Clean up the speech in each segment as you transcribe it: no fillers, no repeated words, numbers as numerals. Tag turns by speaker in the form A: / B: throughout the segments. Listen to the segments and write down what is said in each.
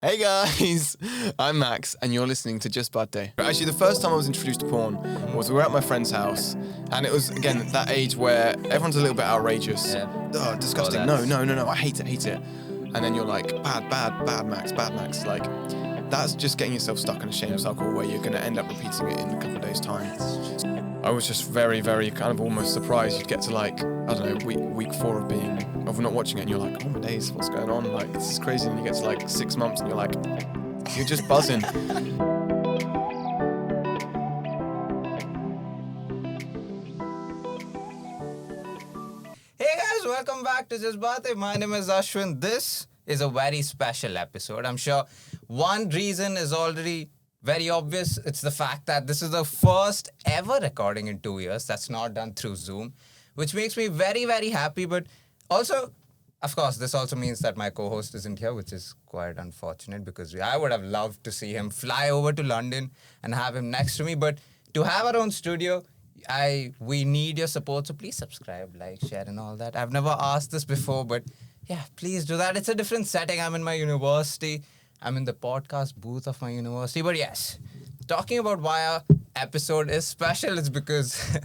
A: Hey guys, I'm Max, and you're listening to Just Bad Day. Actually, the first time I was introduced to porn was we were at my friend's house, and it was, again, that age where everyone's a little bit outrageous.
B: Yeah.
A: Oh, disgusting. No, I hate it. And then you're like, bad Max. Like, that's just getting yourself stuck in a shame cycle where you're going to end up repeating it in a couple of days' time. I was just very, very kind of almost surprised you'd get to like, I don't know, week 4 of not watching it, and you're like, oh my days, what's going on? Like, this is crazy. And you get to like 6 months and you're like, you're just buzzing.
B: Hey guys, welcome back to Just Baate. My name is Aswin. This is a very special episode. I'm sure one reason is already very obvious. It's the fact that this is the first ever recording in 2 years that's not done through Zoom, which makes me very, very happy. But also, of course, this also means that my co-host isn't here, which is quite unfortunate because I would have loved to see him fly over to London and have him next to me. But to have our own studio, we need your support. So please subscribe, like, share, and all that. I've never asked this before, but yeah, please do that. It's a different setting. I'm in my university. I'm in the podcast booth of my university. But yes, talking about why our episode is special is because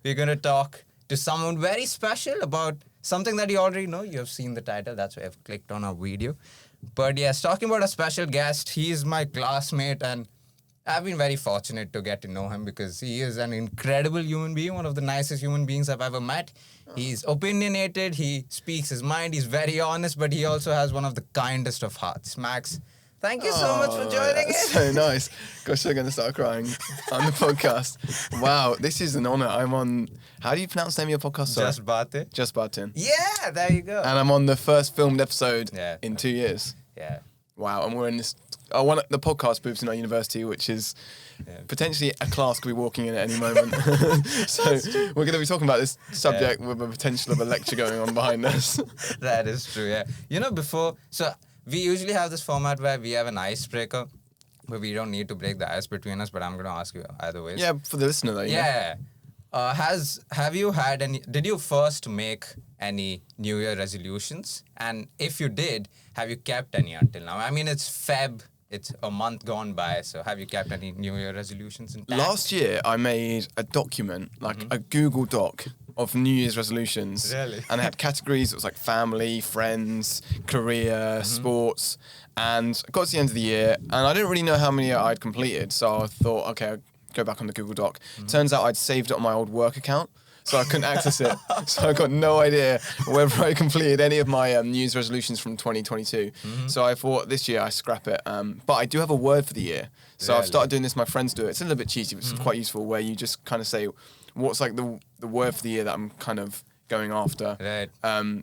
B: we're going to talk to someone very special about something that you already know. You have seen the title. That's why I've clicked on our video. But yes, talking about a special guest, he's my classmate, and I've been very fortunate to get to know him because he is an incredible human being, one of the nicest human beings I've ever met. He's opinionated, he speaks his mind, he's very honest, but he also has one of the kindest of hearts. Max, thank you so much for joining us.
A: So nice. Gosh, I'm going to start crying on the podcast. Wow, this is an honor. I'm on, how do you pronounce the name of your podcast? Sorry.
B: Just Baate.
A: Just Baate.
B: Yeah, there you go.
A: And I'm on the first filmed episode in 2 years.
B: Yeah.
A: Wow, and we're in this, the podcast booths in our university, which is potentially a class could be walking in at any moment. So we're going to be talking about this subject with the potential of a lecture going on behind us.
B: That is true, yeah. You know, so we usually have this format where we have an icebreaker, but we don't need to break the ice between us, but I'm going to ask you either way.
A: Yeah, for the listener though.
B: Yeah. Did you first make any New Year resolutions? And if you did, have you kept any until now? I mean, it's Feb, it's a month gone by, so have you kept any New Year resolutions intact?
A: Last year, I made a document, like a Google Doc of New Year's resolutions.
B: Really?
A: And it had categories. It was like family, friends, career, sports. And I got to the end of the year, and I didn't really know how many I'd completed. So I thought, okay, I'll go back on the Google Doc. Turns out I'd saved it on my old work account, so I couldn't access it. So I got no idea whether I completed any of my New Year's resolutions from 2022. So I thought this year I scrap it. But I do have a word for the year. So I've started doing this. My friends do it. It's a little bit cheesy, but it's quite useful, where you just kind of say, what's like the word for the year that I'm kind of going after.
B: Right.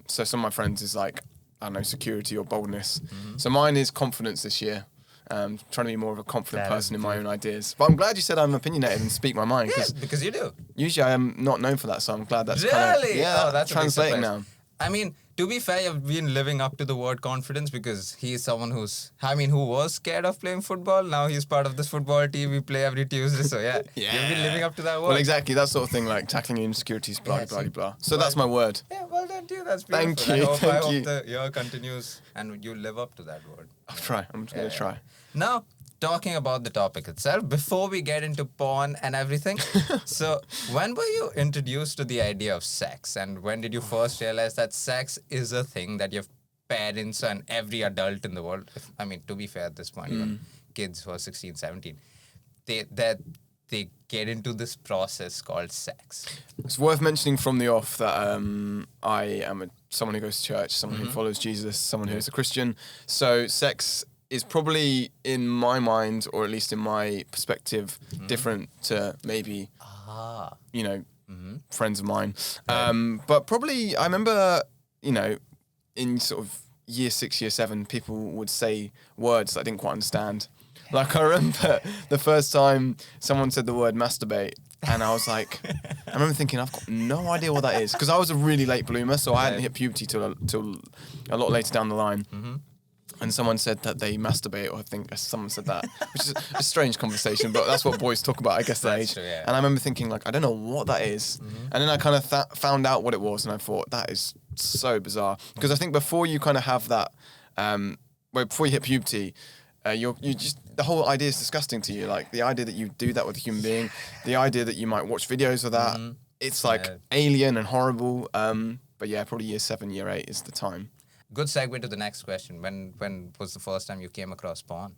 A: So some of my friends is like, I don't know, security or boldness. So mine is confidence this year. Trying to be more of a confident person in my own ideas. But I'm glad you said I'm opinionated and speak my mind.
B: Yeah, because you do.
A: Usually I am not known for that, so I'm glad that's
B: Really?
A: that's translating now.
B: I mean, to be fair, you've been living up to the word confidence because he's someone who was scared of playing football. Now he's part of this football team. We play every Tuesday. So you've been living up to that word.
A: Well, exactly. That sort of thing, like tackling your insecurities, blah, blah, blah. So that's my word.
B: Yeah, well done, too. That's beautiful.
A: Thank you.
B: I hope the year continues and you live up to that word.
A: I'll try. I'm just going to try.
B: Now, talking about the topic itself, before we get into porn and everything, so when were you introduced to the idea of sex, and when did you first realize that sex is a thing that your parents and every adult in the world, to be fair at this point, even kids who are 16, 17, they get into this process called sex?
A: It's worth mentioning from the off that I am someone who goes to church, someone who follows Jesus, someone who is a Christian. So sex is probably, in my mind, or at least in my perspective, different to maybe, friends of mine. But probably, I remember, in sort of year 6, year 7, people would say words that I didn't quite understand. Like, I remember the first time someone said the word masturbate, and I was like, I remember thinking, I've got no idea what that is. Because I was a really late bloomer, so I hadn't hit puberty till a lot later down the line. And someone said that they masturbate, or I think someone said that, which is a strange conversation, but that's what boys talk about, I guess, that age.
B: True, yeah.
A: And I remember thinking, like, I don't know what that is. And then I kind of found out what it was, and I thought, that is so bizarre. Because I think before you kind of have that, before you hit puberty, you just the whole idea is disgusting to you. Like the idea that you do that with a human being, the idea that you might watch videos of that, it's like alien and horrible. But yeah, probably year 7, year 8 is the time.
B: Good segue to the next question. When was the first time you came across porn?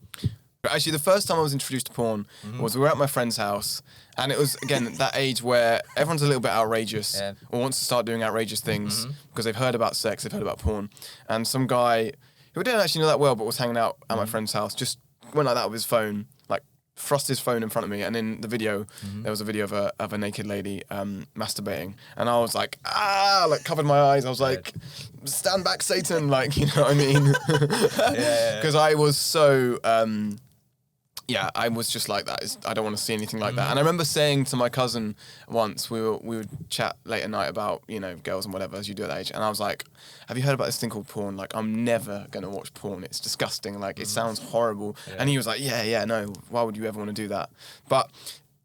A: Actually, the first time I was introduced to porn was we were at my friend's house, and it was, again, that age where everyone's a little bit outrageous or wants to start doing outrageous things because they've heard about sex, they've heard about porn. And some guy who didn't actually know that well but was hanging out at my friend's house just went like that with his phone, like thrust his phone in front of me, and in the video, there was a video of a naked lady masturbating, and I was like, like covered my eyes. I was like, stand back, Satan, like, you know what I mean? Because I was so... I was just like that. I don't want to see anything like that. And I remember saying to my cousin once, we would chat late at night about, you know, girls and whatever, as you do at that age. And I was like, have you heard about this thing called porn? Like, I'm never going to watch porn. It's disgusting. Like, it sounds horrible. Yeah. And he was like, no, why would you ever want to do that? But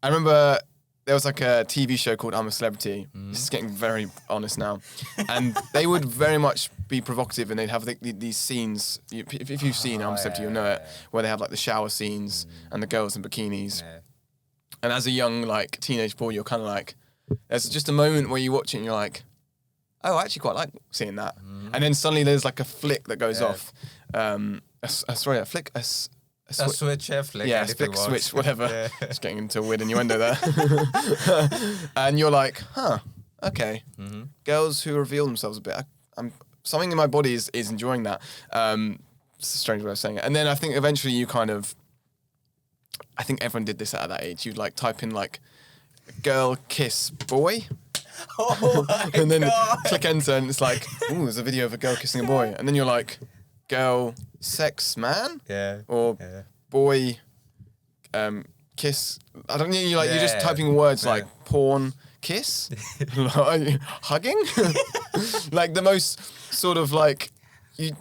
A: I remember there was like a TV show called I'm a Celebrity. This is getting very honest now. And they would very much be provocative, and they'd have these scenes. If you've seen I'm a Celebrity, you'll know it, where they have like the shower scenes and the girls in bikinis. Yeah. And as a young like teenage boy, you're kind of like, there's just a moment where you watch it and you're like, oh, I actually quite like seeing that. And then suddenly there's like a flick that goes off. A switch,
B: flick.
A: Yeah, flick, switch, whatever. Just getting into a weird innuendo there. And you're like, okay. Girls who reveal themselves a bit. Something in my body is enjoying that. It's a strange way of saying it. And then I think eventually you kind of, I think everyone did this at that age. You'd like type in like, girl kiss boy.
B: Oh
A: and then
B: God.
A: click enter, and it's like, ooh, there's a video of a girl kissing a boy. And then you're like, girl sex man, or boy kiss. I don't know. You're just typing words like porn kiss, hugging, like the most sort of like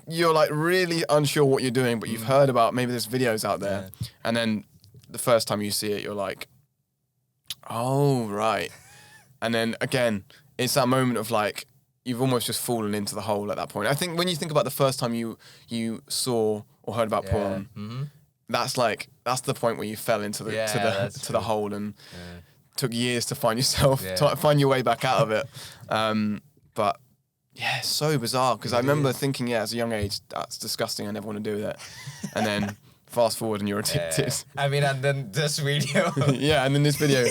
A: you're like really unsure what you're doing, but you've heard about maybe there's videos out there, and then the first time you see it, you're like, oh right, and then again, it's that moment of like, you've almost just fallen into the hole at that point. I think when you think about the first time you saw or heard about porn, that's the point where you fell into the hole and took years to find yourself, to find your way back out of it. But yeah, it's so bizarre, because I remember thinking, as a young age, that's disgusting, I never want to do that. And then fast forward and you're addicted.
B: I mean, and then this video.
A: And then this video,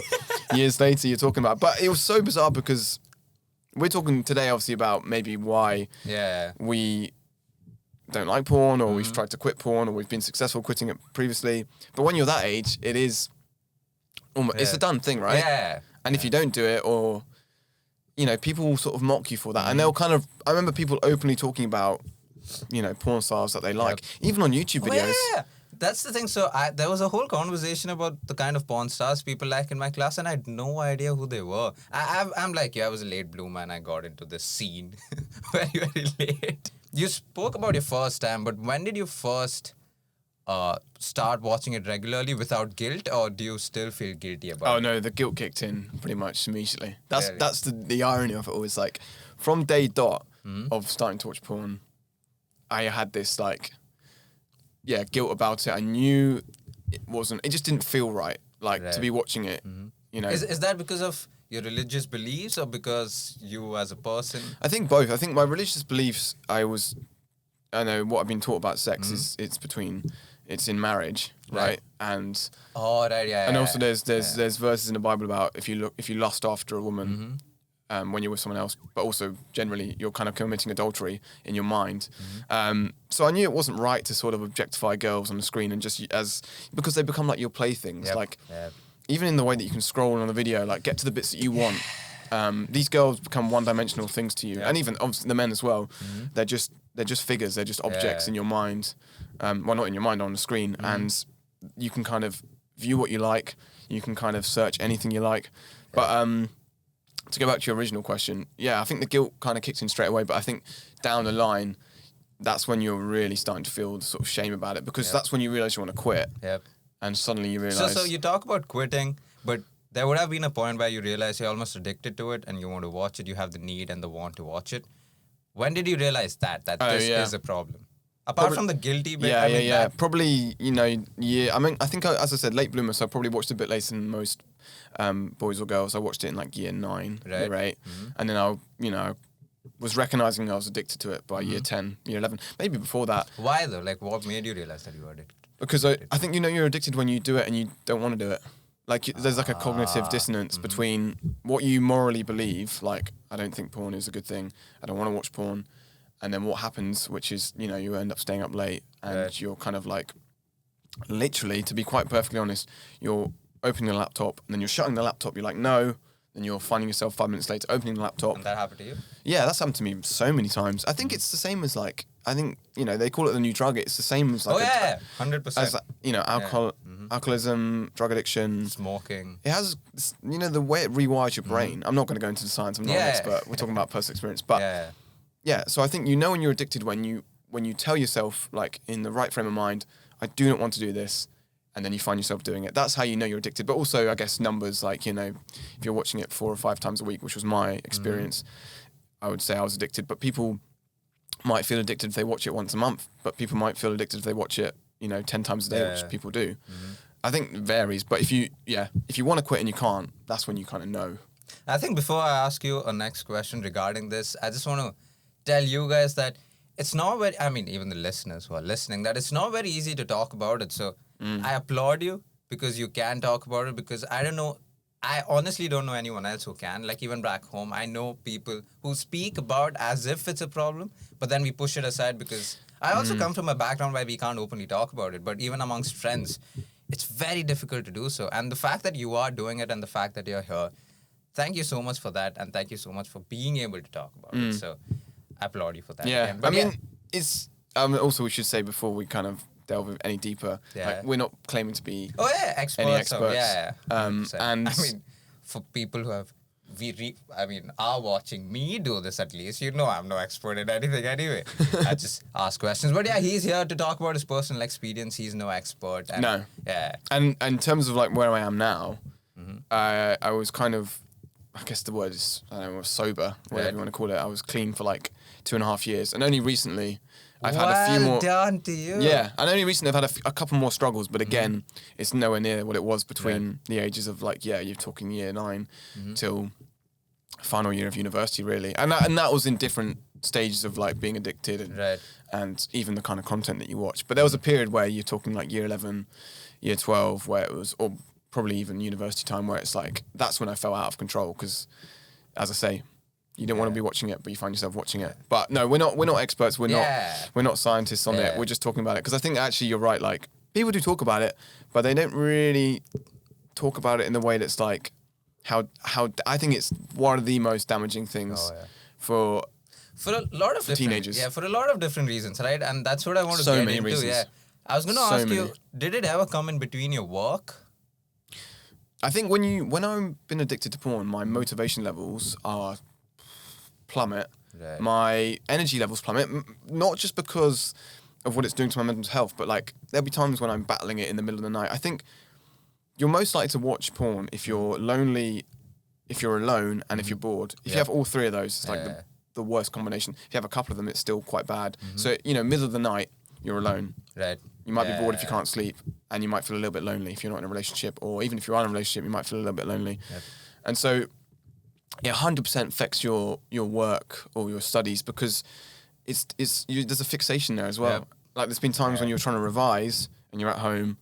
A: years later, you're talking about. But it was so bizarre because we're talking today, obviously, about maybe why we don't like porn, or we've tried to quit porn, or we've been successful quitting it previously. But when you're that age, it is almost, it's a done thing, right?
B: Yeah.
A: And if you don't do it, or, you know, people will sort of mock you for that. And they'll kind of, I remember people openly talking about, you know, porn stars that they like, even on YouTube videos.
B: Yeah. That's the thing. So there was a whole conversation about the kind of porn stars people like in my class, and I had no idea who they were. I'm like, I was a late bloomer, and I got into this scene very, very late. You spoke about your first time, but when did you first start watching it regularly without guilt, or do you still feel guilty about it?
A: Oh no, the guilt kicked in pretty much immediately. That's the irony of it all. Is like, from day dot of starting to watch porn, I had this like, guilt about it. I knew it just didn't feel right, like to be watching it, you know.
B: Is that because of your religious beliefs, or because you as a person?
A: I think both. I think my religious beliefs, I know what I've been taught about sex is it's in marriage, right? And and also there's verses in the Bible about if you lust after a woman when you're with someone else, but also generally you're kind of committing adultery in your mind. So I knew it wasn't right to sort of objectify girls on the screen, and just because they become like your playthings. Even in the way that you can scroll on a video, like get to the bits that you want. These girls become one-dimensional things to you, and even obviously the men as well. They're just figures. They're just objects in your mind. Well, not in your mind, on the screen, and you can kind of view what you like. You can kind of search anything you like. But to go back to your original question, I think the guilt kind of kicks in straight away. But I think down the line, that's when you're really starting to feel the sort of shame about it, because that's when you realise you want to quit. And suddenly you realise...
B: So you talk about quitting, but there would have been a point where you realize you're almost addicted to it and you want to watch it. You have the need and the want to watch it. When did you realize that this is a problem? Apart from the guilty bit,
A: Yeah. Probably, I think, as I said, late bloomer, so I probably watched a bit later than most boys or girls. I watched it in like year 9, year 8. And then I was recognizing I was addicted to it by year 10, year 11. Maybe before that.
B: Why though? Like, what made you realize that you were addicted?
A: Because I think, you're addicted when you do it and you don't want to do it. Like, there's like a cognitive dissonance between what you morally believe, like, I don't think porn is a good thing, I don't want to watch porn, and then what happens, which is, you end up staying up late, and you're kind of like, literally, to be quite perfectly honest, you're opening the laptop, and then you're shutting the laptop, you're like, no, then you're finding yourself 5 minutes later opening the laptop.
B: And that happened to you?
A: Yeah, that's happened to me so many times. I think it's the same as like, I think, they call it the new drug. It's the same as like
B: 100%.
A: As alcohol, alcoholism, drug addiction,
B: smoking.
A: It has, the way it rewires your brain. I'm not going to go into the science. I'm not an expert. We're talking about personal experience. But so I think when you're addicted when you tell yourself, like, in the right frame of mind, I do not want to do this, and then you find yourself doing it. That's how you know you're addicted. But also, I guess, numbers, like, if you're watching it 4 or 5 times a week, which was my experience, I would say I was addicted. But people might feel addicted if they watch it once a month, but people might feel addicted if they watch it, 10 times a day, which people do. I think it varies, but if you want to quit and you can't, that's when you kind of know.
B: I think before I ask you a next question regarding this, I just want to tell you guys that it's not very, even the listeners who are listening, that it's not very easy to talk about it. So I applaud you because you can talk about it, because I honestly don't know anyone else who can. Like, even back home, I know people who speak about as if it's a problem, but then we push it aside because I also come from a background where we can't openly talk about it. But even amongst friends, it's very difficult to do so. And the fact that you are doing it and the fact that you're here, thank you so much for that. And thank you so much for being able to talk about it. So I applaud you for that.
A: Yeah.
B: Again. But
A: it's, also we should say before we kind of delve any deeper, like, we're not claiming to be
B: experts.
A: any experts.
B: And for people who have, are watching me do this at least, I'm no expert in anything anyway. I just ask questions. But he's here to talk about his personal experience. He's no expert. And,
A: no.
B: Yeah.
A: And in terms of like where I am now, I was kind of, I guess the word is, I don't know, sober, whatever you want to call it. I was clean for like 2.5 years. And only recently I've had a few more.
B: Well done to you.
A: Yeah. And only recently I've had a couple more struggles. But again, it's nowhere near what it was between the ages of like, you're talking year 9 till final year of university, really. And that was in different stages of like being addicted and even the kind of content that you watch. But there was a period where you're talking like year 11, year 12, where it was, or probably even university time, where it's like, that's when I fell out of control. Because, as I say, you don't want to be watching it, but you find yourself watching it. But no, we're not experts. We're not scientists on it. We're just talking about it. Because I think actually you're right. Like, people do talk about it, but they don't really talk about it in the way that's like, how I think it's one of the most damaging things for
B: a lot of
A: teenagers.
B: Yeah, for a lot of different reasons, right? And that's what I want to get
A: many
B: into.
A: Reasons.
B: Yeah, I was going to ask you, did it ever come in between your work?
A: I think when I've been addicted to porn, my motivation levels are plummet.
B: Right.
A: My energy levels plummet, not just because of what it's doing to my mental health, but like there'll be times when I'm battling it in the middle of the night. I think you're most likely to watch porn if you're lonely, if you're alone, and if you're bored. If you have all three of those, it's like the worst combination. If you have a couple of them, it's still quite bad. So, middle of the night, you're alone.
B: Right.
A: You might be bored if you can't sleep, and you might feel a little bit lonely if you're not in a relationship, or even if you're in a relationship, you might feel a little bit lonely. Yep. And so it 100% affects your work or your studies, because there's a fixation there as well. Yep. Like, there's been times when you're trying to revise and you're at home,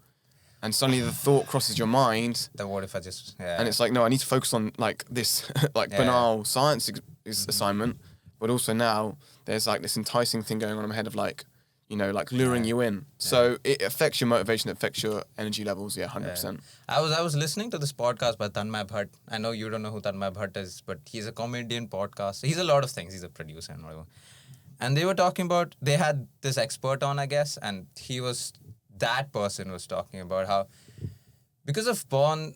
A: and suddenly the thought crosses your mind.
B: Then what if I just... Yeah.
A: And it's like, no, I need to focus on like this banal science assignment, but also now there's like this enticing thing going on in my head of like, like luring you in. So it affects your motivation, it affects your energy levels, 100%.
B: I was listening to this podcast by Tanmay Bhatt. I know you don't know who Tanmay Bhatt is, but he's a comedian podcast. He's a lot of things. He's a producer and whatever. And they were talking about, they had this expert on, I guess, and that person was talking about how because of porn,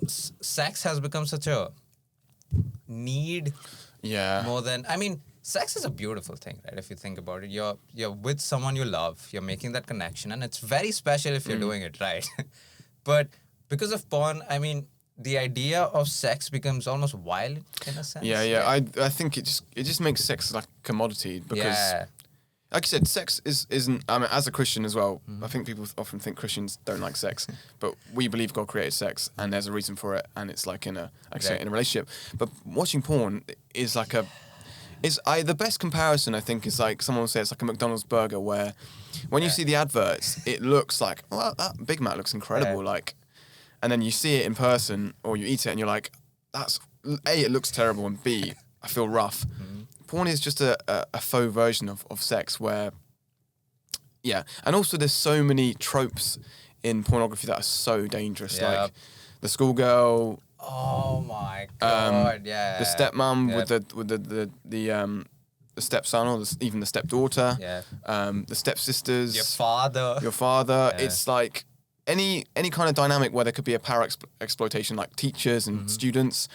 B: sex has become such a need more than, sex is a beautiful thing, right? If you think about it, you're with someone you love, you're making that connection, and it's very special if you're doing it right. But because of porn, the idea of sex becomes almost violent in a sense.
A: I think it just makes sex like a commodity, because like I said, sex isn't. I mean, as a Christian as well, I think people often think Christians don't like sex, but we believe God created sex, and there's a reason for it, and it's like in a relationship. But watching porn is like the best comparison I think is like someone will say it's like a McDonald's burger where when you see the adverts, it looks like, well, that Big Mac looks incredible, like, and then you see it in person or you eat it and you're like, that's A, it looks terrible, and B, I feel rough. Porn is just a faux version of sex where, and also there's so many tropes in pornography that are so dangerous, like the schoolgirl.
B: Oh my God!
A: The stepmom with the stepson or even the stepdaughter. The stepsisters. Your father. It's like any kind of dynamic where there could be a power exploitation, like teachers and students.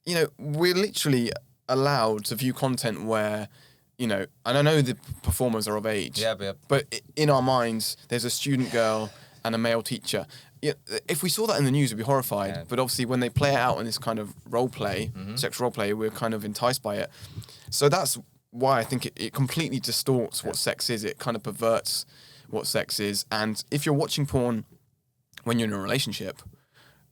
A: You know, we're literally allowed to view content where, you know, and I know the performers are of age, but in our minds, there's a student girl and a male teacher. Yeah, if we saw that in the news, we'd be horrified. But obviously, when they play it out in this kind of role play, sexual role play, we're kind of enticed by it. So that's why I think it completely distorts what sex is. It kind of perverts what sex is. And if you're watching porn when you're in a relationship,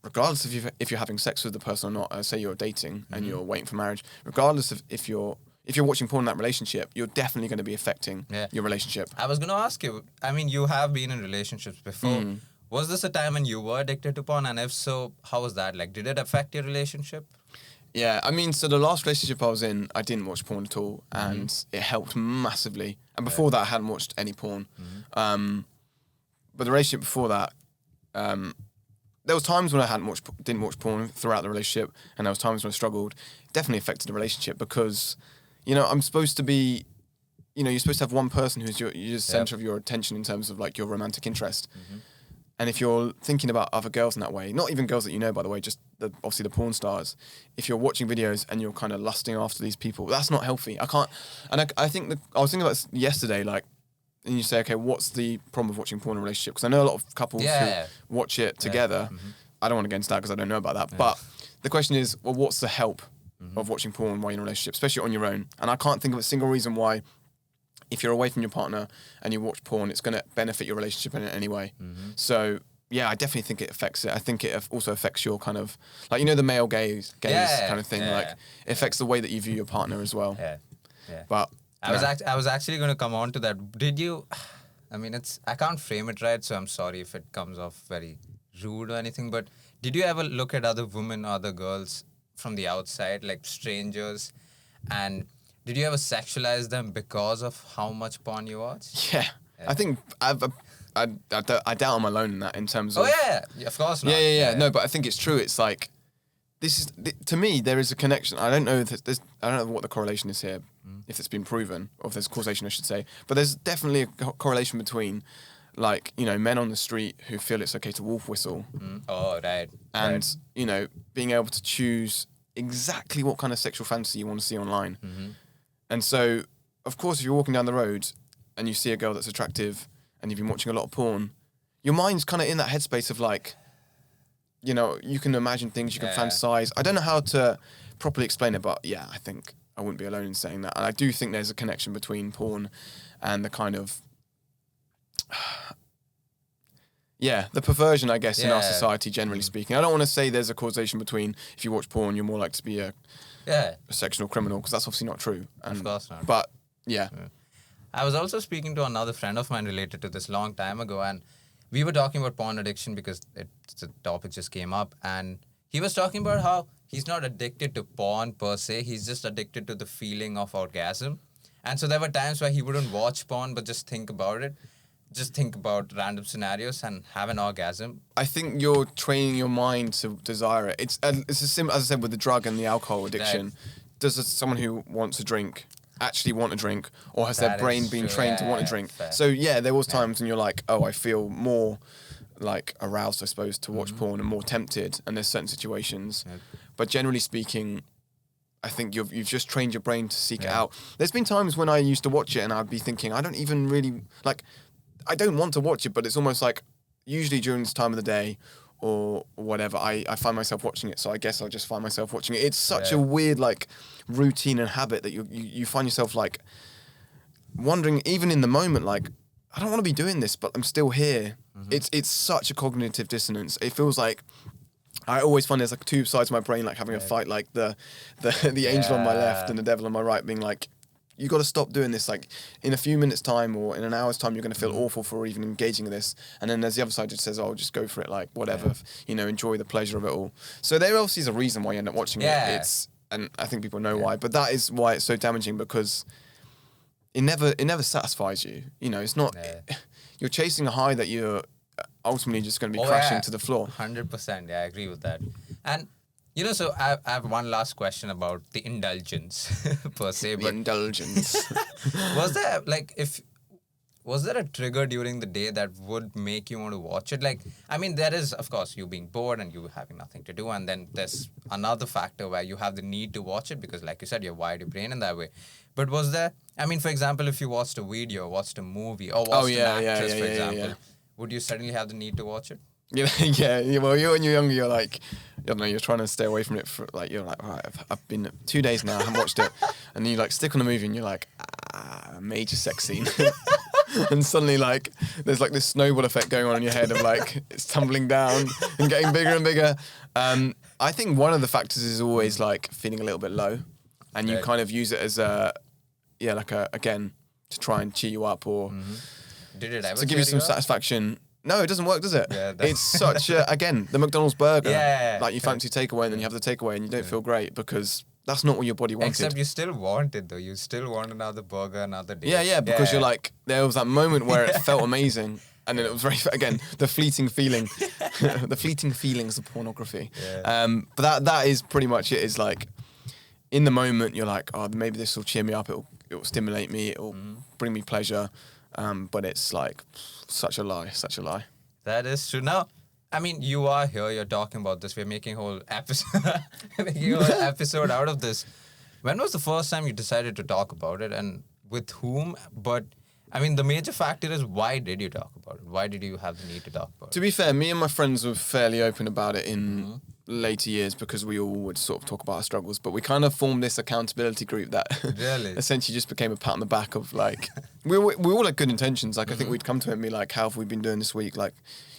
A: regardless of if you're having sex with the person or not, say you're dating and you're waiting for marriage, regardless of if you're watching porn in that relationship, you're definitely going to be affecting your relationship.
B: I was going to ask you, I mean, you have been in relationships before. Was this a time when you were addicted to porn? And if so, how was that? Like, did it affect your relationship?
A: Yeah, I mean, so the last relationship I was in, I didn't watch porn at all, and it helped massively. And before that, I hadn't watched any porn. But the relationship before that, there was times when I didn't watch porn throughout the relationship, and there was times when I struggled. It definitely affected the relationship because, you know, I'm supposed to be, you know, you're supposed to have one person who's your center of your attention in terms of like your romantic interest. And if you're thinking about other girls in that way, not even girls that you know, by the way, just obviously the porn stars, if you're watching videos and you're kind of lusting after these people, that's not healthy. I can't, and I think I was thinking about this yesterday, like, and you say, okay, what's the problem with watching porn in a relationship? Because I know a lot of couples who watch it together. I don't want to get into that because I don't know about that. But the question is, well, what's the help of watching porn while you're in a relationship, especially on your own? And I can't think of a single reason why, if you're away from your partner and you watch porn, it's going to benefit your relationship in any way. So, yeah, I definitely think it affects it. I think it also affects your kind of, like, you know, the male gaze kind of thing. Like, it affects the way that you view your partner as well. But
B: I was actually going to come on to that. Did you, I mean, I can't frame it right, so I'm sorry if it comes off very rude or anything, but did you ever look at other women or other girls from the outside, like strangers, and did you ever sexualize them because of how much porn you watch?
A: Yeah. I think I doubt I'm alone in that in terms of...
B: Oh, yeah, of course not.
A: Yeah. No, but I think it's true. It's like, to me, there is a connection. I don't know I don't know what the correlation is here, if it's been proven, or if there's causation, I should say. But there's definitely a correlation between, like, you know, men on the street who feel it's okay to wolf whistle.
B: Oh, right.
A: And, you know, being able to choose exactly what kind of sexual fantasy you want to see online. And so, of course, if you're walking down the road and you see a girl that's attractive and you've been watching a lot of porn, your mind's kind of in that headspace of like, you know, you can imagine things, you can fantasize. I don't know how to properly explain it, but yeah, I think I wouldn't be alone in saying that. And I do think there's a connection between porn and the kind of, the perversion, I guess, in our society, generally speaking. I don't want to say there's a causation between if you watch porn, you're more likely to be a sexual criminal, because that's obviously not true.
B: Of course not.
A: But,
B: I was also speaking to another friend of mine related to this long time ago, and we were talking about porn addiction because the topic just came up, and he was talking about how he's not addicted to porn per se, he's just addicted to the feeling of orgasm. And so there were times where he wouldn't watch porn but just think about it, just think about random scenarios and have an orgasm.
A: I think you're training your mind to desire it. It's as simple as I said with the drug and the alcohol addiction. Right. Does someone who wants a drink actually want a drink, or has their brain been trained to want a drink? Fair. So there was times when you're like, oh, I feel more like aroused, I suppose, to watch porn and more tempted, and there's certain situations. But generally speaking, I think you've just trained your brain to seek it out. There's been times when I used to watch it and I'd be thinking, I don't even really, like, I don't want to watch it, but it's almost like usually during this time of the day or whatever, I find myself watching it. So I guess I'll just find myself watching it. It's such a weird, like, routine and habit that you find yourself, like, wondering, even in the moment, like, I don't want to be doing this, but I'm still here. It's such a cognitive dissonance. It feels like I always find there's like two sides of my brain like having a fight, like the angel on my left and the devil on my right, being like, you got to stop doing this. Like in a few minutes' time or in an hour's time, you're going to feel awful for even engaging in this. And then there's the other side that says, oh, just go for it. Like whatever, you know, enjoy the pleasure of it all. So there obviously is a reason why you end up watching it. And I think people know why, but that is why it's so damaging, because it never satisfies you. You know, it's not, you're chasing a high that you're ultimately just going to be crashing to the floor.
B: 100%. Yeah, I agree with that. And, you know, so I have one last question about the indulgence per se.
A: The indulgence.
B: Was there a trigger during the day that would make you want to watch it? Like, I mean, there is, of course, you being bored and you having nothing to do. And then there's another factor where you have the need to watch it because, like you said, you wired your brain in that way. But was there, I mean, for example, if you watched a video, watched a movie, or watched an actress, for example, would you suddenly have the need to watch it?
A: Yeah. Well, when you're younger, you're like, I don't know, you're trying to stay away from it for like, you're like, all right, I've been 2 days now, I haven't watched it. And then you like stick on the movie and you're like, major sex scene. And suddenly like, there's like this snowball effect going on in your head of like, it's tumbling down and getting bigger and bigger. I think one of the factors is always like feeling a little bit low. And you kind of use it as again, to try and cheer you up or
B: Did it ever
A: to give you some satisfaction. No, it doesn't work, does it? Yeah, it's such a, again, the McDonald's burger. Like you fancy takeaway and then you have the takeaway and you don't feel great because that's not what your body wanted.
B: Except you still want it though. You still want another burger, another day.
A: Yeah, because you're like, there was that moment where it felt amazing. And then it was very, again, the fleeting feeling, the fleeting feelings of pornography. But that is pretty much it. Is like, in the moment, you're like, oh, maybe this will cheer me up. It'll stimulate me. It'll bring me pleasure. But it's like such a lie.
B: That is true. Now, I mean, you are here. You're talking about this. We're making a whole episode, out of this. When was the first time you decided to talk about it, and with whom? But I mean, the major factor is, why did you talk about it? Why did you have the need to talk about it?
A: To be fair, me and my friends were fairly open about it in later years because we all would sort of talk about our struggles, but we kind of formed this accountability group that essentially just became a pat on the back of like, we all had good intentions. Like I think we'd come to it and be like, how have we been doing this week? Like,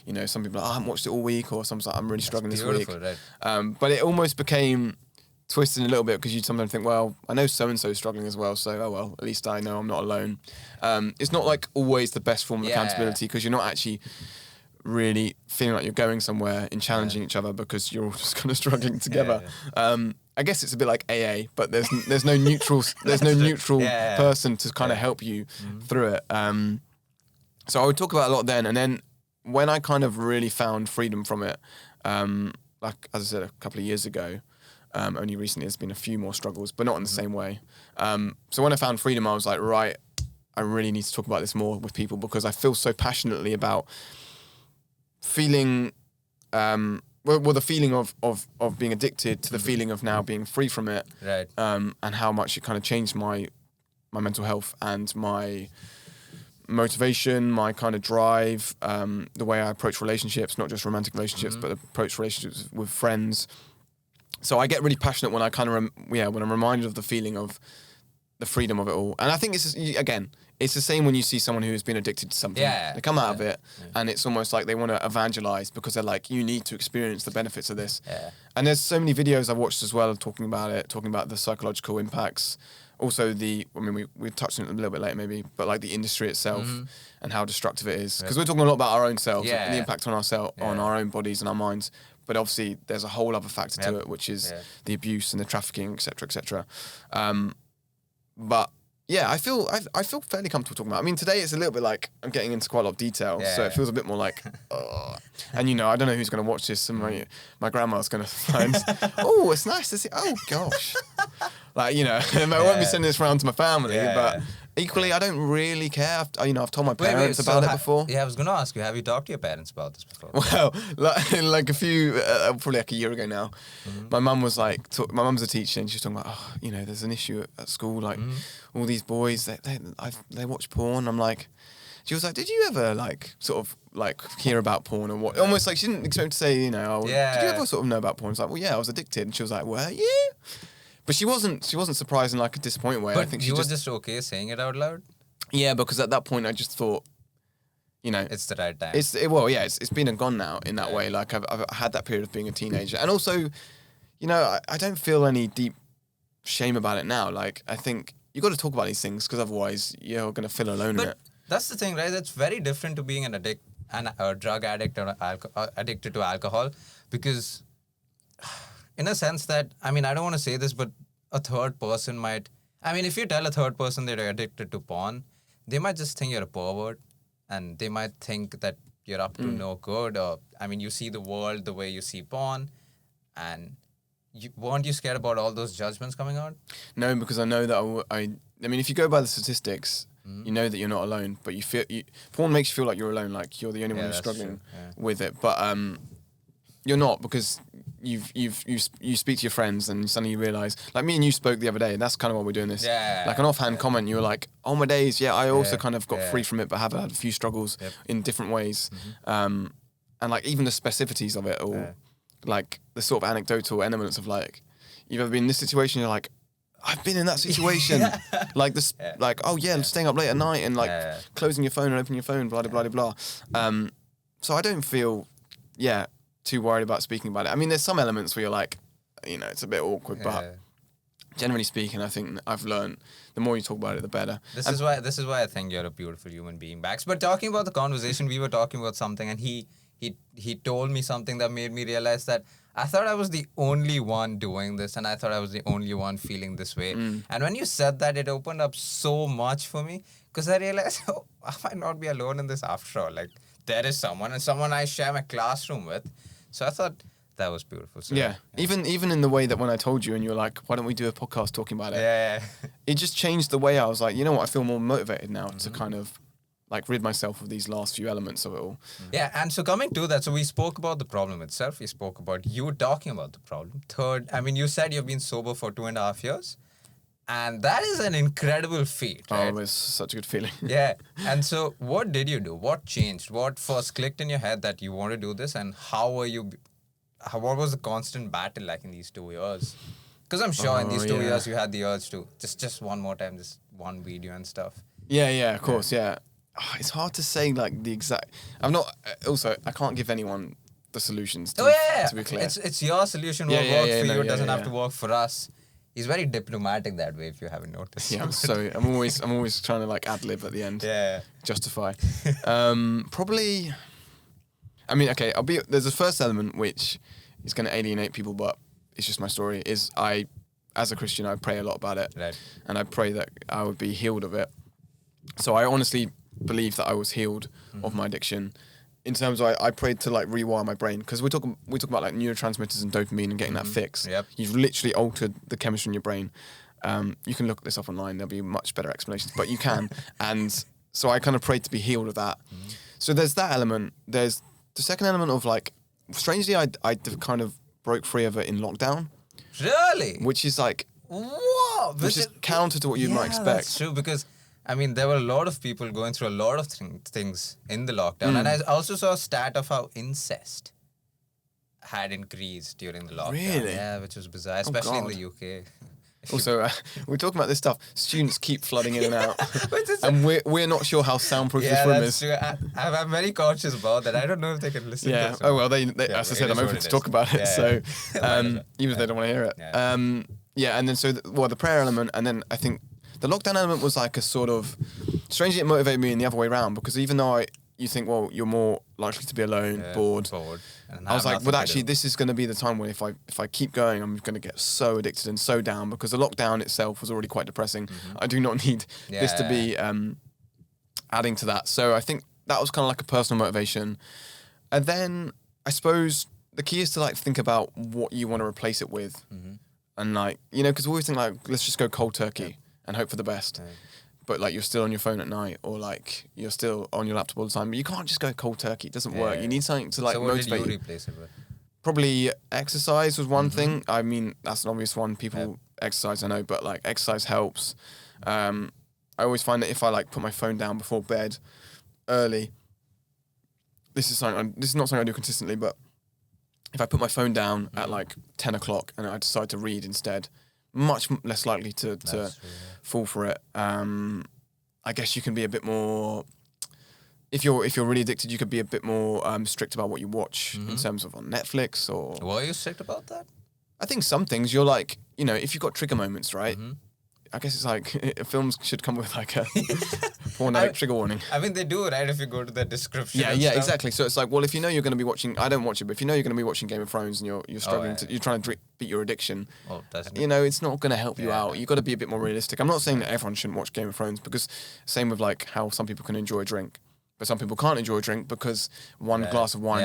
A: you know, some people are like, I haven't watched it all week, or someone's like, I'm really struggling this week. Right? But it almost became twisted a little bit because you'd sometimes think, well, I know so-and-so's struggling as well, so, oh well, at least I know I'm not alone. It's not like always the best form of accountability because you're not actually really feeling like you're going somewhere and challenging each other because you're all just kind of struggling together. I guess it's a bit like AA, but there's no neutral person to kind of help you through it. So I would talk about it a lot then, and then when I kind of really found freedom from it, like as I said a couple of years ago, only recently there's been a few more struggles, but not in the same way. So when I found freedom, I was like, right, I really need to talk about this more with people because I feel so passionately about feeling, the feeling of being addicted to the feeling of now being free from it,
B: right?
A: And how much it kind of changed my mental health and my motivation, my kind of drive, the way I approach relationships, not just romantic relationships, but approach relationships with friends. So I get really passionate when I kind of, when I'm reminded of the feeling of the freedom of it all. And I think it's just, again, it's the same when you see someone who's been addicted to something. They come out of it and it's almost like they want to evangelize because they're like, you need to experience the benefits of this. And there's so many videos I've watched as well talking about the psychological impacts. Also we touched on it a little bit later maybe, but like the industry itself and how destructive it is. Because we're talking a lot about our own selves and the impact on on our own bodies and our minds. But obviously there's a whole other factor to it, which is the abuse and the trafficking, etc., etc. But yeah, I feel fairly comfortable talking about it. I mean, today it's a little bit like I'm getting into quite a lot of detail, so it feels a bit more like, and you know, I don't know who's going to watch this. And my grandma's going to find, oh, it's nice to see. Oh gosh, like you know, I won't be sending this round to my family, but equally, I don't really care. I've told my parents about it before.
B: Yeah, I was going to ask you, have you talked to your parents about this before?
A: Well, like a few, probably like a year ago now, my mum was like, my mum's a teacher and she was talking about, oh, you know, there's an issue at school, like all these boys, they watch porn. I'm like, she was like, did you ever like sort of like hear about porn or what? Almost like she didn't expect me to say, you know, did you ever sort of know about porn? I was like, well, yeah, I was addicted. And she was like, were you? But she wasn't surprised in like a disappointing way.
B: But
A: I think
B: you were just okay saying it out loud?
A: Yeah, because at that point I just thought, you know,
B: It's the right time.
A: It's been and gone now in that way. Like I've had that period of being a teenager, and also, you know, I don't feel any deep shame about it now. Like I think you got to talk about these things because otherwise you're gonna feel alone in it.
B: That's the thing, right? It's very different to being a drug addict or addicted to alcohol, because in a sense that, I mean, I don't want to say this, but a third person might, I mean, if you tell a third person that you're addicted to porn, they might just think you're a pervert, and they might think that you're up to no good, or, I mean, you see the world the way you see porn, and weren't you scared about all those judgments coming out?
A: No, because I know that I mean, if you go by the statistics, you know that you're not alone, but porn makes you feel like you're alone, like you're the only one who's struggling with it. But you're not, because you speak to your friends and suddenly you realise, like me and you spoke the other day, and that's kind of why we're doing this. Like an offhand comment, you were like, "Oh my days, yeah, I also kind of got free from it, but have had a few struggles in different ways." And like even the specificities of it, or like the sort of anecdotal elements of like, you've ever been in this situation, you're like, I've been in that situation. Like this, like, oh yeah, staying up late at night and like closing your phone and opening your phone, blah, blah, blah, blah. So I don't feel, too worried about speaking about it. I mean, there's some elements where you're like, you know, it's a bit awkward, but generally speaking, I think I've learned the more you talk about it, the better.
B: This is why I think you're a beautiful human being, Bax. But talking about the conversation, we were talking about something, and he told me something that made me realize that I thought I was the only one doing this, and I thought I was the only one feeling this way. And when you said that, it opened up so much for me, because I realized, I might not be alone in this after all. Like, there is someone, and someone I share my classroom with. So I thought that was beautiful. So,
A: even in the way that when I told you and you were like, why don't we do a podcast talking about it? It just changed the way I was like, you know what, I feel more motivated now to kind of like rid myself of these last few elements of it all.
B: Yeah, and so coming to that, so we spoke about the problem itself. We spoke about you talking about the problem. Third, I mean, you said you've been sober for 2.5 years. And that is an incredible feat, right?
A: Oh, it's such a good feeling.
B: Yeah. And so what did you do? What changed? What first clicked in your head that you want to do this? And what was the constant battle like in these 2 years? Because I'm sure in these 2 years you had the urge to just one more time, just one video and stuff.
A: Yeah, of course, yeah. It's hard to say like the exact. I can't give anyone the solutions. To be clear,
B: it's your solution. What works for you doesn't have to work for us. He's very diplomatic that way, if you haven't noticed.
A: Yeah, I'm always trying to like ad lib at the end.
B: Yeah.
A: Justify. Probably. I mean, okay. There's a first element which is going to alienate people, but it's just my story. As a Christian, I pray a lot about it,
B: right?
A: And I pray that I would be healed of it. So I honestly believe that I was healed of my addiction. In terms of, I prayed to like rewire my brain, because we talk about like neurotransmitters and dopamine and getting that fix.
B: Yep.
A: You've literally altered the chemistry in your brain. You can look this up online. There'll be much better explanations, but you can. And so I kind of prayed to be healed of that. So there's that element. There's the second element of like, strangely, I kind of broke free of it in lockdown.
B: Really?
A: Which is like,
B: whoa!
A: Which is counter to what you might expect.
B: That's true, because I mean, there were a lot of people going through a lot of things in the lockdown. And I also saw a stat of how incest had increased during the lockdown.
A: Really?
B: Yeah, which was bizarre, especially in the UK.
A: Also, we're talking about this stuff. Students keep flooding in and out. And we're not sure how soundproof this room is.
B: True. I'm very conscious about that. I don't know if they can listen to it.
A: Oh, well, they as I said, I'm open to talk about it. So, even if they don't want to hear it. And then the prayer element, and then I think the lockdown element was like a sort of, strangely it motivated me in the other way around, because even though you think, well, you're more likely to be alone, bored. I was like, but actually this is going to be the time when if I keep going, I'm going to get so addicted and so down, because the lockdown itself was already quite depressing. I do not need this to be adding to that. So I think that was kind of like a personal motivation. And then I suppose the key is to like think about what you want to replace it with. And like, you know, because we always think like, let's just go cold turkey and hope for the best. But like you're still on your phone at night, or like you're still on your laptop all the time. But you can't just go cold turkey. It doesn't work. You need something to like motivate you.
B: So what did you replace it with?
A: Probably exercise was one thing. I mean, that's an obvious one. People exercise, I know, but like exercise helps. I always find that if I like put my phone down before bed early, this is not something I do consistently, but if I put my phone down at like 10 o'clock and I decide to read instead, much less likely to fall for it. I guess you can be a bit more. If you're really addicted, you could be a bit more strict about what you watch in terms of on Netflix or.
B: Were you strict about that?
A: I think some things you're like, if you've got trigger moments, right? I guess it's like films should come with like a porno trigger warning.
B: I mean, they do, right? If you go to the description.
A: Yeah, exactly. So it's like, well, if you know you're going to be watching, I don't watch it, but if you know you're going to be watching Game of Thrones and you're struggling you're trying to beat your addiction, it's not going to help you out. You've got to be a bit more realistic. I'm not saying that everyone shouldn't watch Game of Thrones because same with like how some people can enjoy a drink. But some people can't enjoy a drink because one glass of wine.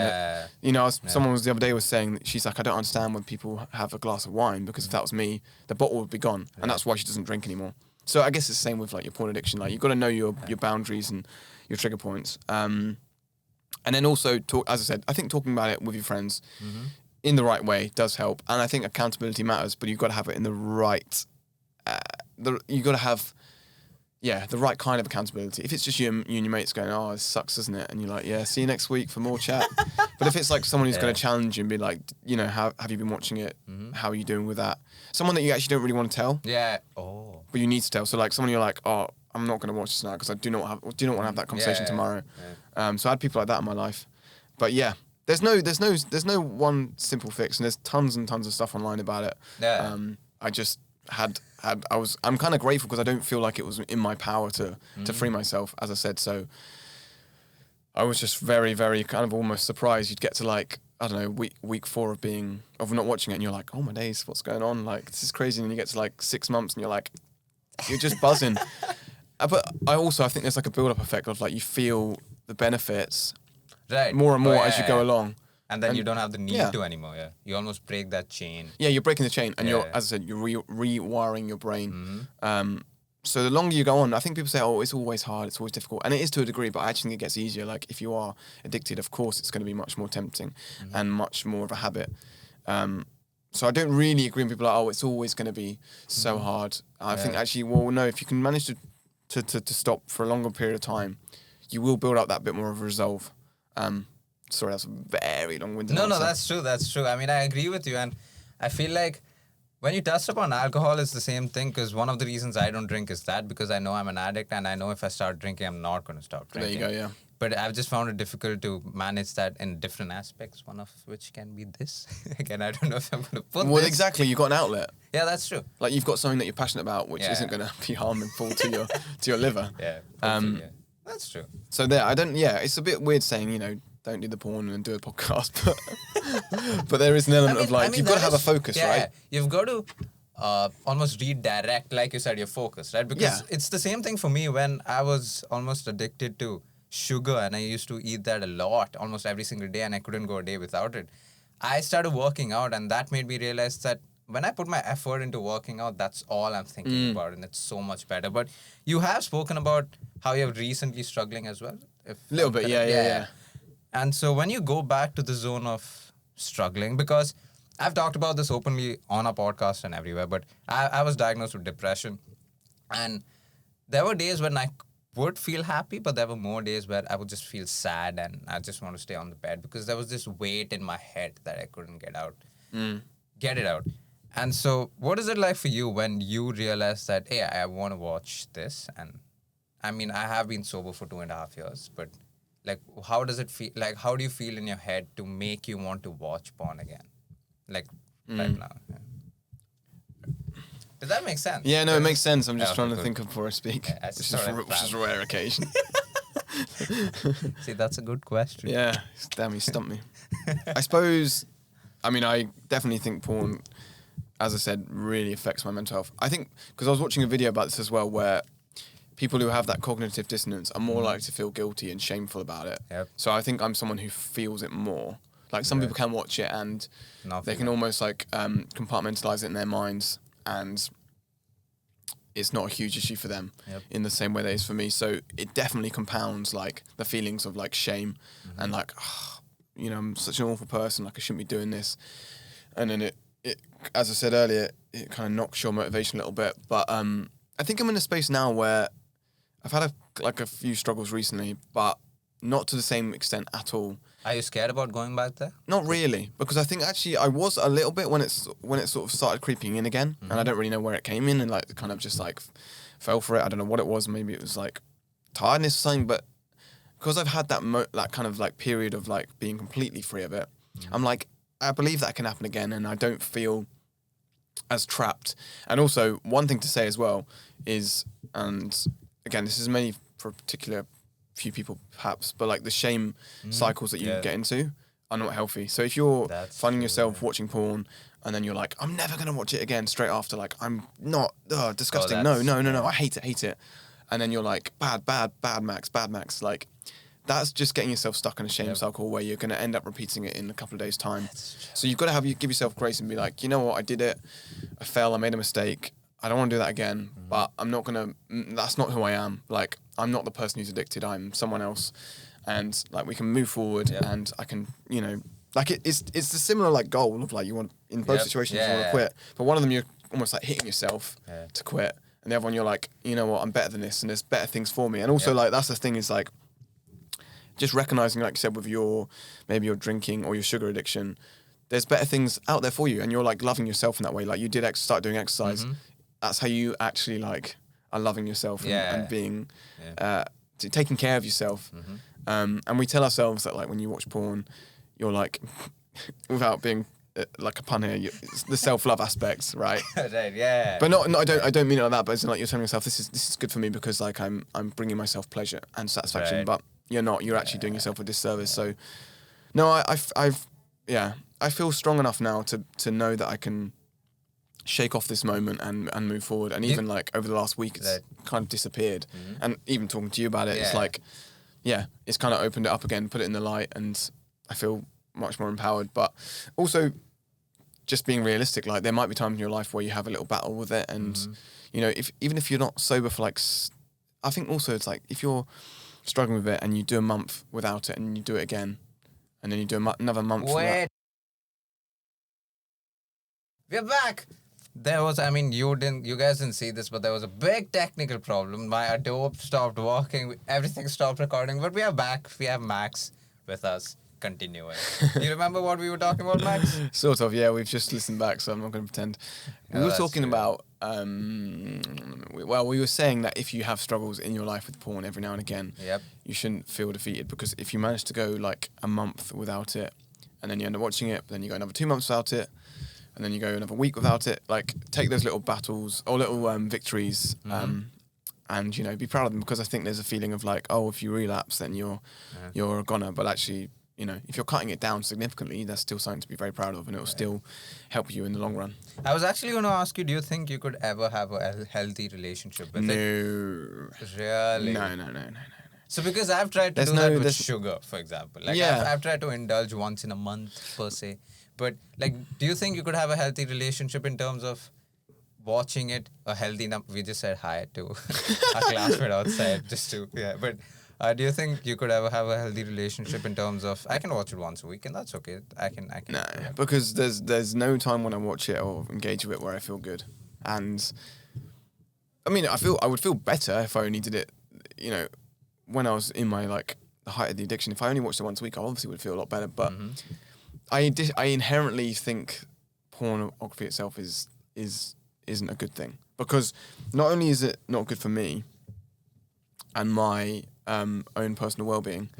A: Someone was the other day was saying that she's like, I don't understand when people have a glass of wine because if that was me, the bottle would be gone, and that's why she doesn't drink anymore. So I guess it's the same with like your porn addiction. Like you've got to know your boundaries and your trigger points. And then also as I said, I think talking about it with your friends in the right way does help. And I think accountability matters, but you've got to have it in the right. You've got to have. Yeah, the right kind of accountability. If it's just you and your mates going, oh, this sucks, doesn't it? And you're like, yeah, see you next week for more chat. But if it's like someone who's going to challenge you and be like, how have you been watching it? How are you doing with that? Someone that you actually don't really want to tell.
B: Yeah. Oh.
A: But you need to tell. So like someone you're like, oh, I'm not going to watch this now because I do not want to have that conversation tomorrow. Yeah. So I had people like that in my life. But yeah, there's no one simple fix, and there's tons and tons of stuff online about it.
B: Yeah.
A: I just I'm kind of grateful because I don't feel like it was in my power to free myself, as I said. So I was just very, very kind of almost surprised. You'd get to like, I don't know, week 4 of not watching it, and you're like, oh my days, what's going on? Like, this is crazy. And you get to like 6 months and you're just buzzing. But I think there's like a build-up effect of like you feel the benefits more and more as you go along.
B: And then you don't have the need to anymore, You almost break that chain.
A: Yeah, you're breaking the chain, and you're, as I said, you're rewiring your brain. So the longer you go on, I think people say, oh, it's always hard, it's always difficult. And it is to a degree, but I actually think it gets easier. Like, if you are addicted, of course, it's going to be much more tempting and much more of a habit. So I don't really agree with people like, oh, it's always going to be so hard. I think actually, well, no, if you can manage to stop for a longer period of time, you will build up that bit more of a resolve. Sorry, that's a very long-winded answer.
B: No, that's true. I mean, I agree with you, and I feel like when you touched upon alcohol, it's the same thing, because one of the reasons I don't drink is that because I know I'm an addict, and I know if I start drinking, I'm not going to stop drinking.
A: There you go, yeah.
B: But I've just found it difficult to manage that in different aspects, one of which can be this. Again, I don't know if I'm going to put this.
A: Well, exactly, you've got an outlet.
B: Yeah, that's true.
A: Like, you've got something that you're passionate about, which isn't going to be harmful to your liver.
B: Yeah, that's true.
A: So it's a bit weird saying, don't do the porn and do a podcast, but there is an element of like, you've got to have a focus, right?
B: You've got to almost redirect, like you said, your focus, right? Because it's the same thing for me when I was almost addicted to sugar, and I used to eat that a lot, almost every single day, and I couldn't go a day without it. I started working out, and that made me realize that when I put my effort into working out, that's all I'm thinking about, and it's so much better. But you have spoken about how you're recently struggling as well.
A: A little bit, yeah.
B: And so when you go back to the zone of struggling, because I've talked about this openly on our podcast and everywhere, but I was diagnosed with depression. And there were days when I would feel happy, but there were more days where I would just feel sad and I just want to stay on the bed because there was this weight in my head that I couldn't get it out. And so what is it like for you when you realize that, hey, I want to watch this? And I mean, I have been sober for 2.5 years, but like, how does it feel? Like, how do you feel in your head to make you want to watch porn again? Like, right now. Yeah. Does that make sense?
A: Yeah, no, it makes sense. I'm just trying to think of before I speak,
B: Yeah,
A: which is a rare occasion.
B: See, that's a good question.
A: Yeah, damn, you stumped me. I suppose, I mean, I definitely think porn, as I said, really affects my mental health. I think, because I was watching a video about this as well, where people who have that cognitive dissonance are more likely to feel guilty and shameful about it.
B: Yep.
A: So I think I'm someone who feels it more. Like, some people can watch it and they can almost like compartmentalize it in their minds, and it's not a huge issue for them in the same way that it is for me. So it definitely compounds like the feelings of like shame and like, oh, I'm such an awful person, like I shouldn't be doing this. And then it as I said earlier, it kind of knocks your motivation a little bit. But I think I'm in a space now where I've had a few struggles recently, but not to the same extent at all.
B: Are you scared about going back there?
A: Not really, because I think actually I was a little bit when it sort of started creeping in again, and I don't really know where it came in, and like kind of just like fell for it. I don't know what it was. Maybe it was like tiredness or something, but because I've had that kind of like period of like being completely free of it, I'm like, I believe that can happen again, and I don't feel as trapped. And also, one thing to say as well is, and again, this is mainly for a particular few people perhaps, but like the shame cycles that you get into are not healthy. So if you're finding yourself watching porn and then you're like, I'm never going to watch it again straight after, like, I'm not, disgusting, no, I hate it. And then you're like, bad, Max, like, that's just getting yourself stuck in a shame cycle where you're going to end up repeating it in a couple of days' time. So you've got to give yourself grace and be like, you know what, I did it, I fell, I made a mistake, I don't want to do that again, but I'm not going to, that's not who I am. Like, I'm not the person who's addicted, I'm someone else. And like, we can move forward and I can, you know, like it's a similar like goal of like, you want, in both situations you want to quit, but one of them you're almost like hitting yourself to quit. And the other one you're like, you know what, I'm better than this and there's better things for me. And also like, that's the thing is like, just recognizing, like you said, with maybe your drinking or your sugar addiction, there's better things out there for you, and you're like loving yourself in that way. Like you did start doing exercise. That's how you actually like are loving yourself and being taking care of yourself. And we tell ourselves that like when you watch porn, you're like, without being like a pun here, it's the self-love aspects, right?
B: Right, yeah.
A: But I don't mean it like that. But it's like you're telling yourself this is good for me because like I'm bringing myself pleasure and satisfaction. But you're not. You're actually doing yourself a disservice. So, no, I feel strong enough now to know that I can shake off this moment and move forward. And even like over the last week, it's kind of disappeared. And even talking to you about it, it's like, it's kind of opened it up again, put it in the light, and I feel much more empowered. But also, just being realistic, like there might be times in your life where you have a little battle with it, and you know, even if you're not sober for like, I think also it's like if you're struggling with it and you do a month without it and you do it again and then you do another month
B: Wait. We're back. There was, I mean, you guys didn't see this, but there was a big technical problem. My Adobe stopped working, everything stopped recording, but we are back. We have Max with us, continuing. You remember what we were talking about, Max?
A: Sort of, yeah. We've just listened back, so I'm not going to pretend. We were talking about, we were saying that if you have struggles in your life with porn every now and again, you shouldn't feel defeated, because if you manage to go like a month without it, and then you end up watching it, but then you go another 2 months without it, and then you go another week without it, like take those little battles or little victories, and you know, be proud of them, because I think there's a feeling of like, oh, if you relapse, then you're a goner, but actually, you know, if you're cutting it down significantly, that's still something to be very proud of, and it'll still help you in the long run.
B: I was actually going to ask you, do you think you could ever have a healthy relationship with it? Really?
A: No.
B: So because I've tried to do that with sugar, for example. Like I've tried to indulge once in a month per se. But like, do you think you could have a healthy relationship in terms of watching it a healthy number? We just said hi to our classmate outside just to, But do you think you could ever have a healthy relationship in terms of, I can watch it once a week and that's okay. I can.
A: No, because there's no time when I watch it or engage with it where I feel good. And I mean, I would feel better if I only did it, you know, when I was in my like the height of the addiction. If I only watched it once a week, I obviously would feel a lot better. But I inherently think pornography itself isn't a good thing, because not only is it not good for me and my own personal well-being,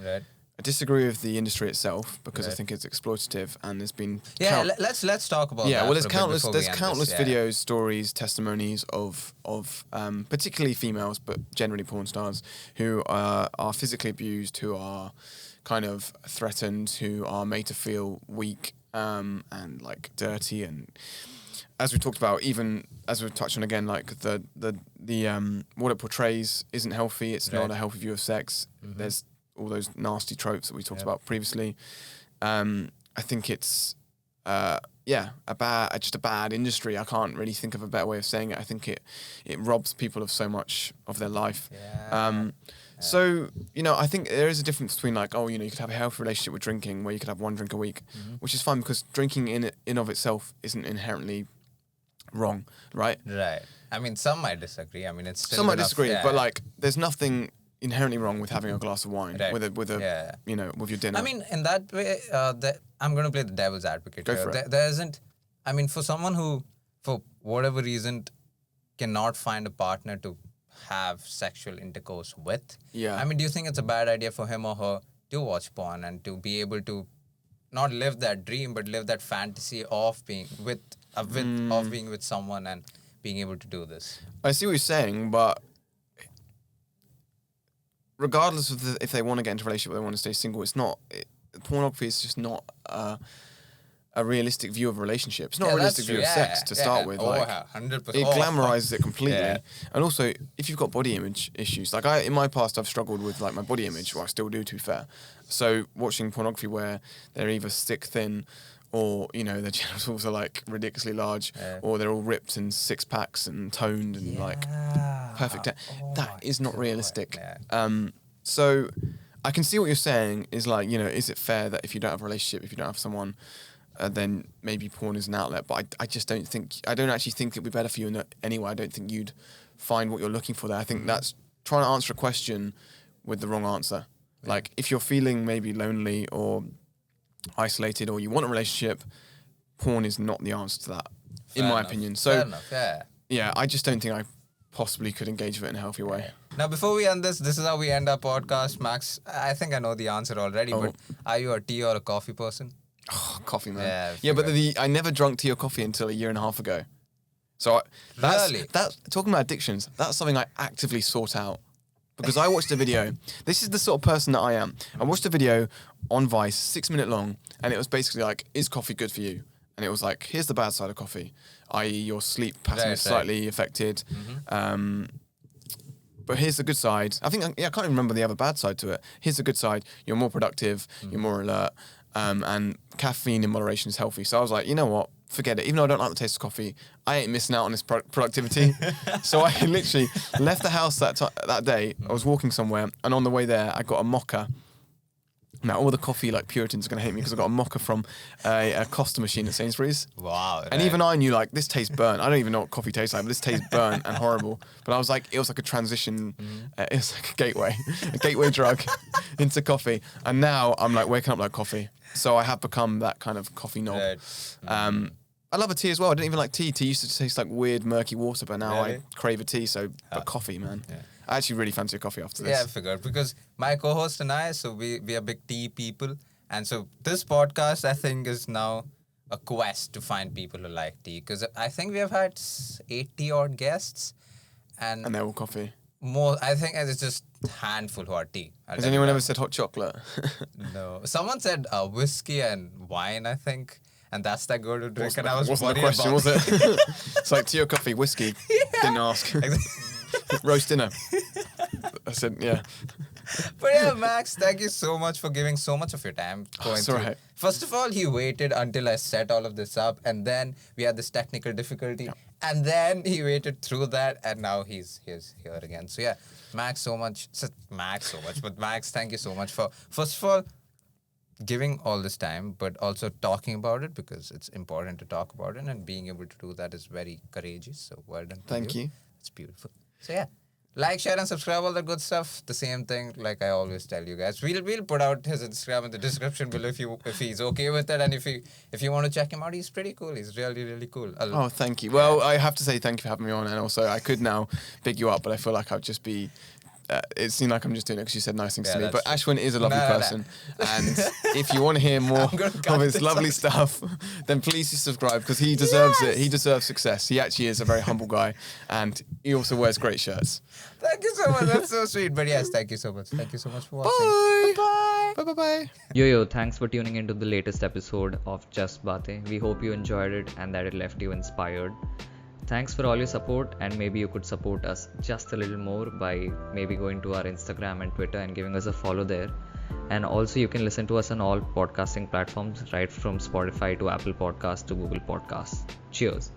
A: I disagree with the industry itself, because I think it's exploitative, and there's been
B: let's talk about that.
A: Well, there's countless videos, stories, testimonies of particularly females, but generally porn stars, who are physically abused, who are kind of threatened, who are made to feel weak and like dirty, and as we talked about, even as we've touched on again, like the what it portrays isn't healthy. It's not a healthy view of sex. There's all those nasty tropes that we talked about previously. I think it's just a bad industry. I can't really think of a better way of saying it. I think it robs people of so much of their life. So, you know, I think there is a difference between like, oh, you know, you could have a healthy relationship with drinking where you could have one drink a week, which is fine, because drinking in of itself isn't inherently wrong, right?
B: Right. I mean, some might disagree. I mean, it's still
A: some might disagree, but like, there's nothing inherently wrong with having a glass of wine with a you know, with your dinner.
B: I mean, in that way, I'm going to play the devil's advocate.
A: Go for it.
B: There isn't. I mean, for someone who, for whatever reason, cannot find a partner to have sexual intercourse with.
A: Yeah.
B: I mean, do you think it's a bad idea for him or her to watch porn and to be able to not live that dream, but live that fantasy of being of being with someone and being able to do this?
A: I see what you're saying, but regardless of if they want to get into a relationship or they want to stay single, pornography is just not a realistic view of a relationship. It's not a realistic view of sex to start with. Like,
B: 100%.
A: it glamorizes it completely.
B: Yeah.
A: And also, if you've got body image issues, like in my past, I've struggled with like my body image, or I still do, to be fair. So watching pornography where they're either stick thin or, you know, their genitals are like ridiculously large, or they're all ripped in 6-packs and toned and like perfect. That is not realistic.
B: Yeah.
A: So I can see what you're saying is like, you know, is it fair that if you don't have a relationship, if you don't have someone, then maybe porn is an outlet? But I just don't actually think it'd be better for you anyway. I don't think you'd find what you're looking for there. I think that's trying to answer a question with the wrong answer. Yeah. Like, if you're feeling maybe lonely or isolated or you want a relationship, porn is not the answer to that, in my opinion. So,
B: fair enough,
A: yeah, I just don't think I possibly could engage with it in a healthy way.
B: Now, before we end this is how we end our podcast. Max, I think I know the answer already, but are you a tea or a coffee person?
A: Oh, coffee, man. Yeah, but I never drunk tea or coffee until a year and a half ago. So that's talking about addictions. That's something I actively sought out because I watched a video. This is the sort of person that I am. I watched a video on Vice, 6-minute long, and it was basically like, is coffee good for you? And it was like, here's the bad side of coffee, i.e. your sleep pattern is slightly affected. But here's the good side. I can't even remember the other bad side to it. Here's the good side. You're more productive. You're more alert. And caffeine in moderation is healthy. So I was like, you know what? Forget it. Even though I don't like the taste of coffee, I ain't missing out on this productivity. So I literally left the house that day. I was walking somewhere, and on the way there, I got a mocha. Now, all the coffee like Puritans are going to hate me because I got a mocha from a Costa machine at Sainsbury's.
B: Wow.
A: And even I knew, like, this tastes burnt. I don't even know what coffee tastes like, but this tastes burnt and horrible. But I was like, it was like a transition. It was like a gateway drug into coffee. And now I'm like waking up like coffee. So I have become that kind of coffee knob. Right. I love a tea as well. I didn't even like tea. Tea used to taste like weird, murky water, but now I crave a tea. But coffee, man. Yeah. I actually really fancy a coffee after this.
B: Yeah, I figured. Because my co-host and I, so we are big tea people. And so this podcast, I think, is now a quest to find people who like tea. Because I think we have had 80-odd guests. And
A: they're all coffee.
B: I think it's just a handful who are tea.
A: Has anyone ever said hot chocolate?
B: No. Someone said whiskey and wine, I think. And that's that go to drink. And I was
A: wasn't the question, was it? It's like tea or coffee, whiskey. Yeah. Didn't ask. Roast dinner. I said, yeah.
B: But yeah, Max, thank you so much for giving so much of your time going through. Right. First of all, he waited until I set all of this up, and then we had this technical difficulty, and then he waited through that, and now he's here again. So yeah, Max, but Max, thank you so much for, first of all, giving all this time, but also talking about it, because it's important to talk about it, and being able to do that is very courageous. So well done.
A: Thank you.
B: It's beautiful. So yeah, like, share, and subscribe, all the good stuff. The same thing, like I always tell you guys. We'll put out his Instagram in the description below if he's okay with it, and if you want to check him out, he's pretty cool. He's really, really cool.
A: Oh, thank you. Well, I have to say thank you for having me on, and also I could now big you up, but I feel like I'd just be. It seemed like I'm just doing it because you said nice things to me. But Aswin is a lovely person. And if you want to hear more of his lovely stuff, then please subscribe because he deserves it. He deserves success. He actually is a very humble guy. And he also wears great shirts.
B: Thank you so much. That's so sweet. But yes, thank you so much. Thank you so much for watching.
A: Bye.
B: Bye-bye.
A: Bye-bye.
C: Yo, thanks for tuning into the latest episode of Just Batein. We hope you enjoyed it and that it left you inspired. Thanks for all your support, and maybe you could support us just a little more by maybe going to our Instagram and Twitter and giving us a follow there. And also you can listen to us on all podcasting platforms, right from Spotify to Apple Podcasts to Google Podcasts. Cheers.